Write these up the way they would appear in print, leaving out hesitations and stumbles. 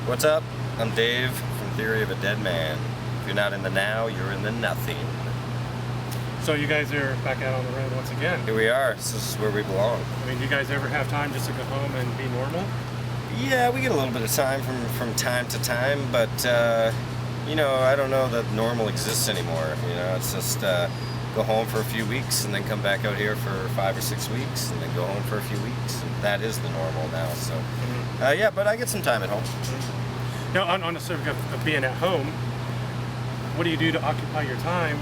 What's up? I'm Dave from Theory of a Deadman. If you're not in the now, you're in the nothing. So you guys are back out on the road once again. Here we are. This is where we belong. I mean, do you guys ever have time just to go home and be normal? Yeah, we get a little bit of time from time to time, but I don't know that normal exists anymore. It's just go home for a few weeks and then come back out here for 5 or 6 weeks and then go home for a few weeks. And that is the normal now. So, yeah, but I get some time at home. Now, on the subject of being at home, what do you do to occupy your time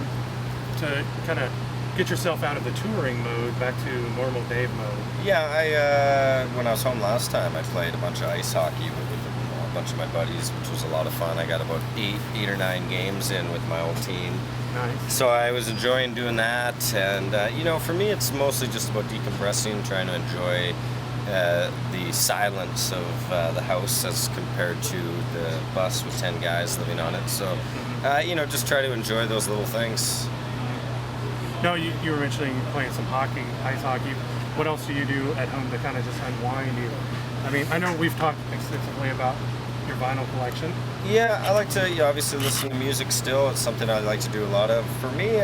to kind of get yourself out of the touring mode back to normal Dave mode? Yeah, when I was home last time, I played a bunch of ice hockey with a bunch of my buddies, which was a lot of fun. I got about eight or nine games in with my old team. Nice. So I was enjoying doing that, and for me, it's mostly just about decompressing, trying to enjoy the silence of the house as compared to the bus with 10 guys living on it. So, just try to enjoy those little things. No, you were mentioning playing some hockey, ice hockey. What else do you do at home to kind of just unwind you? I mean, I know we've talked extensively about your vinyl collection. Yeah, I like to obviously listen to music still. It's something I like to do a lot of. For me,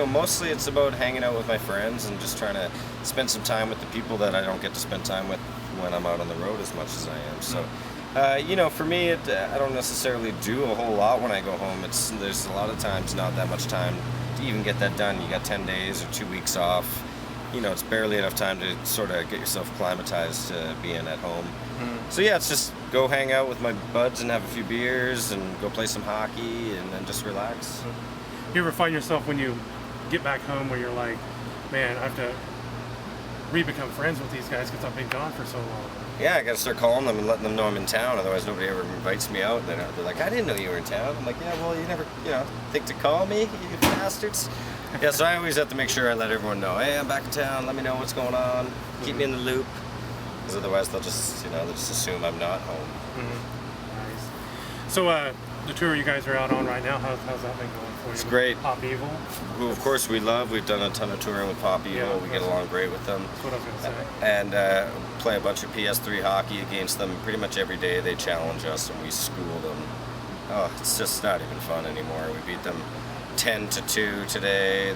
mostly it's about hanging out with my friends and just trying to spend some time with the people that I don't get to spend time with when I'm out on the road as much as I am. So, for me, I don't necessarily do a whole lot when I go home. There's a lot of times not that much time to even get that done. You got 10 days or 2 weeks off. It's barely enough time to sort of get yourself acclimatized to being at home. So yeah, it's just go hang out with my buds and have a few beers and go play some hockey and then just relax. You ever find yourself when you get back home where you're like, man, I have to re-become friends with these guys because I've been gone for so long? Yeah, I got to start calling them and letting them know I'm in town. Otherwise, nobody ever invites me out. They're like, I didn't know you were in town. I'm like, yeah, well, you never, think to call me, you bastards. Yeah, so I always have to make sure I let everyone know, hey, I'm back in town. Let me know what's going on. Keep me in the loop. Because otherwise, they'll just assume I'm not home. Nice. So, the tour you guys are out on right now, how's that been going for you? It's great. Pop Evil? Who, of course, we love. We've done a ton of touring with Pop Evil. Yeah, we get along great with them. That's what I was going to say. And play a bunch of PS3 hockey against them. Pretty much every day they challenge us and we school them. Oh, it's just not even fun anymore. We beat them 10-2 today.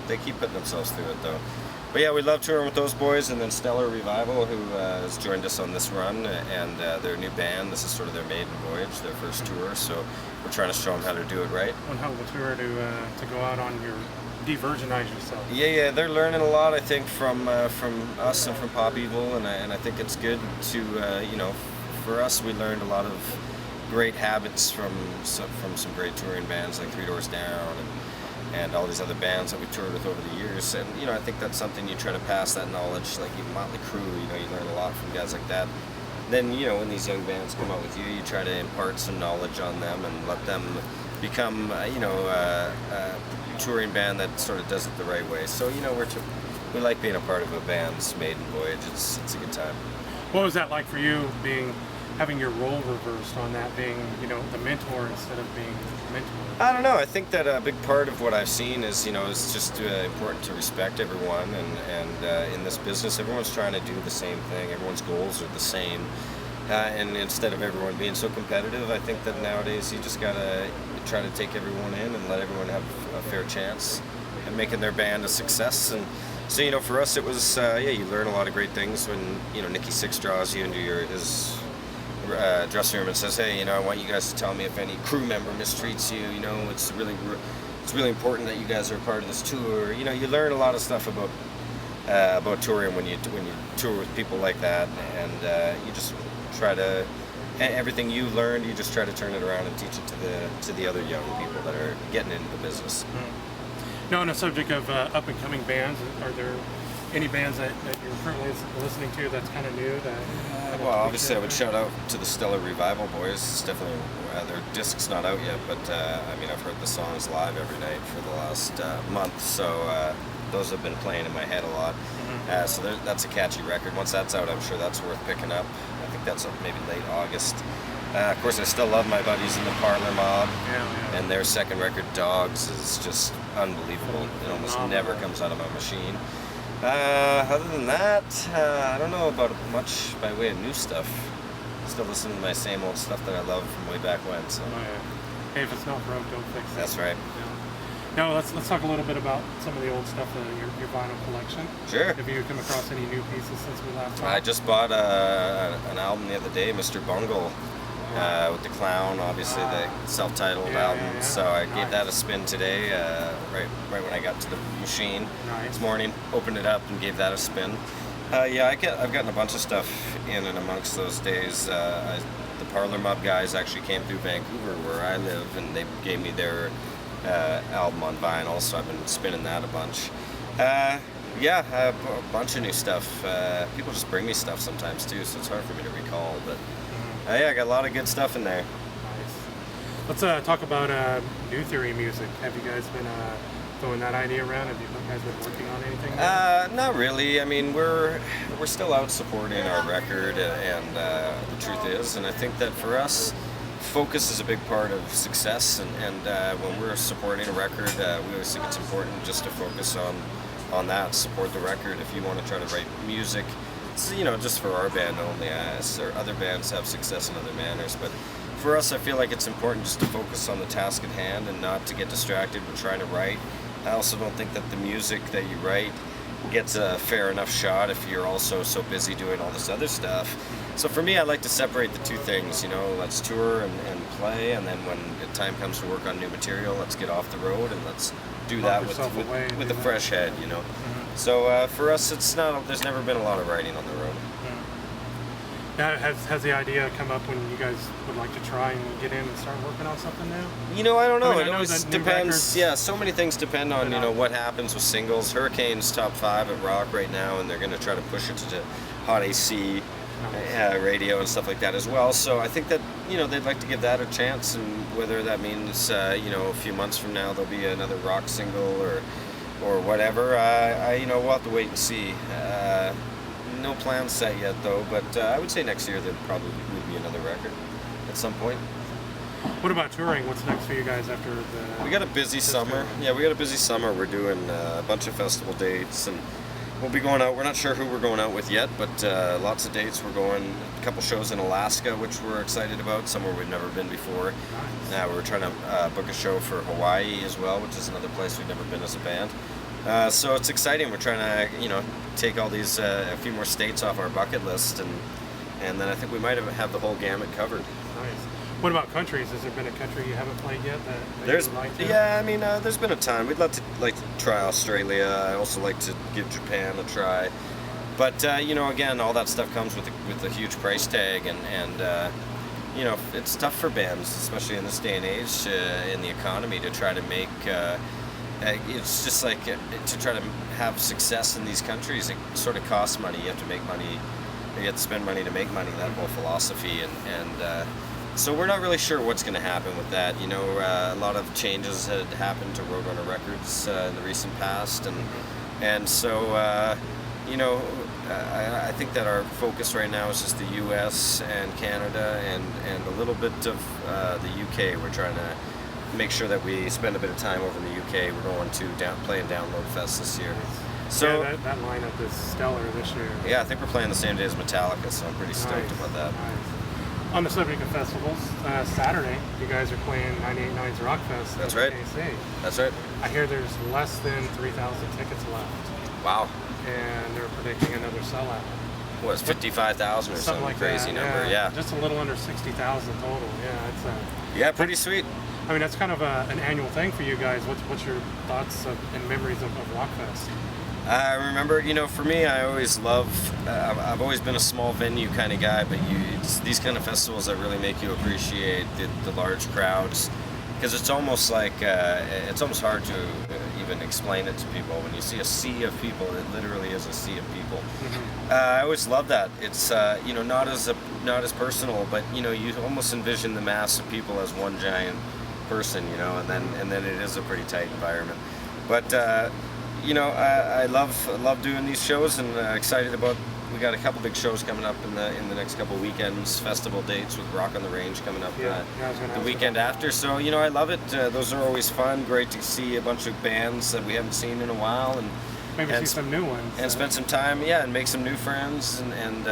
They keep putting themselves through it, though. But yeah, we love touring with those boys, and then Stellar Revival, who has joined us on this run, and their new band. This is sort of their maiden voyage, their first tour, so we're trying to show them how to do it right. One hell of a tour to go out on your de-virginize yourself. Yeah, they're learning a lot, I think, from us and from Pop Evil, and I think it's good to, for us, we learned a lot of great habits from some great touring bands like Three Doors Down and all these other bands that we toured with over the years. And, I think that's something you try to pass that knowledge, like even Motley Crue, you learn a lot from guys like that. Then, when these young bands come out with you, you try to impart some knowledge on them and let them become, a touring band that sort of does it the right way. So, we like being a part of a band's maiden voyage. It's a good time. What was that like for you, having your role reversed on that, being, the mentor instead of being mentor? I don't know. I think that a big part of what I've seen is, is just important to respect everyone. And in this business, everyone's trying to do the same thing. Everyone's goals are the same. And instead of everyone being so competitive, I think that nowadays you just got to try to take everyone in and let everyone have a fair chance at making their band a success. And so, for us, it was, you learn a lot of great things when, Nikki Sixx draws you into his dressing room and says, hey, I want you guys to tell me if any crew member mistreats you. It's really important that you guys are a part of this tour. You learn a lot of stuff about touring when you tour with people like that, and you just try to everything you learned, you just try to turn it around and teach it to the other young people that are getting into the business. Now, on the subject of up and coming bands, are there any bands that you're currently listening to that's kind of new? Well, obviously, I would shout out to the Stellar Revival boys. It's definitely their disc's not out yet, but I've heard the songs live every night for the last month, so those have been playing in my head a lot. So that's a catchy record. Once that's out, I'm sure that's worth picking up. I think that's maybe late August. Of course, I still love my buddies in the Parlor Mob, and their second record, Dogs, is just unbelievable. It almost never comes out of my machine. Other than that, I don't know about much by way of new stuff. still listening to my same old stuff that I love from way back when. So Oh, yeah. Hey, if it's not broke, don't fix it. that's right. Yeah. Now let's talk a little bit about some of the old stuff, your vinyl collection. Sure. Have you come across any new pieces since we last talked? I just bought an album the other day, Mr. Bungle, with the clown, obviously the self-titled Yeah, album. yeah, yeah. So I gave Nice. that a spin today, right when I got to the machine Nice. this morning. Opened it up and gave that a spin. I've gotten a bunch of stuff in and amongst those days. The Parlor Mob guys actually came through Vancouver, where I live, and they gave me their album on vinyl, so I've been spinning that a bunch. A bunch of new stuff. People just bring me stuff sometimes too, so it's hard for me to recall. But I got a lot of good stuff in there. Nice. Let's talk about New Theory music. Have you guys been throwing that idea around? Have you guys been working on anything? Not really. I mean, we're still out supporting our record, and the truth is, and I think that for us, focus is a big part of success. And when we're supporting a record, we always think it's important just to focus on that, support the record. If you want to try to write music, it's, just for our band only. Or other bands have success in other manners, but for us, I feel like it's important just to focus on the task at hand and not to get distracted with trying to write. I also don't think that the music that you write gets a fair enough shot if you're also so busy doing all this other stuff. So for me, I like to separate the two things, let's tour and play, and then when the time comes to work on new material, let's get off the road and let's do that with a fresh head, Mm-hmm. So for us, there's never been a lot of writing on the road. Now, has the idea come up when you guys would like to try and get in and start working on something now? I don't know. I mean, I It know always that new depends. records- Yeah, so many things depend on, But, what happens with singles. Hurricane's top 5 at rock right now, and they're going to try to push it to hot AC radio and stuff like that as well. So I think that, they'd like to give that a chance, and whether that means, a few months from now there'll be another rock single or whatever, we'll have to wait and see. No plans set yet though, but I would say next year there probably would be another record at some point. What about touring? What's next for you guys after the... We got a busy summer. Yeah, we got a busy summer. We're doing a bunch of festival dates, and we'll be going out. We're not sure who we're going out with yet, but lots of dates. We're going a couple shows in Alaska, which we're excited about, somewhere we've never been before. Nice. We're trying to book a show for Hawaii as well, which is another place we've never been as a band. So it's exciting. We're trying to, take all these a few more states off our bucket list, and then I think we might have the whole gamut covered. Nice. What about countries? Has there been a country you haven't played yet that There's, you would like to? yeah, I mean, there's been a ton. We'd like to try Australia. I also like to give Japan a try. But again, all that stuff comes with a huge price tag, and it's tough for bands, especially in this day and age, in the economy, to try to make. It's just like to try to have success in these countries. It sort of costs money. You have to make money. You have to spend money to make money. That whole philosophy, and so we're not really sure what's going to happen with that. A lot of changes had happened to Roadrunner Records in the recent past, and so I think that our focus right now is just the U.S. and Canada and a little bit of the U.K. We're trying to make sure that we spend a bit of time over in the UK. We're going to play in Download Fest this year. So yeah, that lineup is stellar this year. yeah, I think we're playing the same day as Metallica, so I'm pretty stoked about that. Nice. On the subject of festivals, Saturday you guys are playing 98.9's Rockfest. That's at right. KC. That's right. I hear there's less than 3,000 tickets left, Wow. and they're predicting another sellout. What, it's 55,000 or Something some like crazy that. number? Yeah. Just a little under 60,000 total. Yeah, it's Yeah, pretty sweet. I mean, that's kind of an annual thing for you guys. What's your thoughts and memories of Rockfest? I remember, for me, I always I've always been a small venue kind of guy, but it's these kind of festivals that really make you appreciate the large crowds, because it's almost like, it's almost hard to even explain it to people. When you see a sea of people, it literally is a sea of people. Mm-hmm. I always love that. It's, not as personal, but, you almost envision the mass of people as one giant person, and then it is a pretty tight environment. But I love doing these shows, and excited about. We got a couple big shows coming up in the next couple weekends, festival dates with Rock on the Range coming up the weekend after. So I love it. Those are always fun. Great to see a bunch of bands that we haven't seen in a while, and maybe see some new ones and spend some time, and make some new friends, and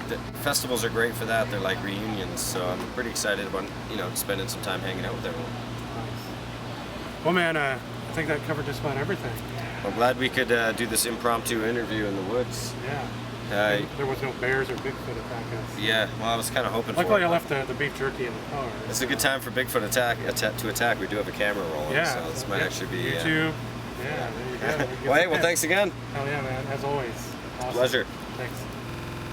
the festivals are great for that. They're like reunions, so I'm pretty excited about spending some time hanging out with everyone. Nice. Well, man, I think that covered just about everything. I'm glad we could do this impromptu interview in the woods. Yeah. There was no bears or Bigfoot attack us. Yeah, well, I was kind of hoping Luckily, for it. I left the beef jerky in the car. It's a good time for Bigfoot to attack. We do have a camera rolling, Yeah. so this might actually be... YouTube. Yeah, there you go. Well, hey, well, thanks again. Hell yeah, man. As always. Awesome. Pleasure. Thanks.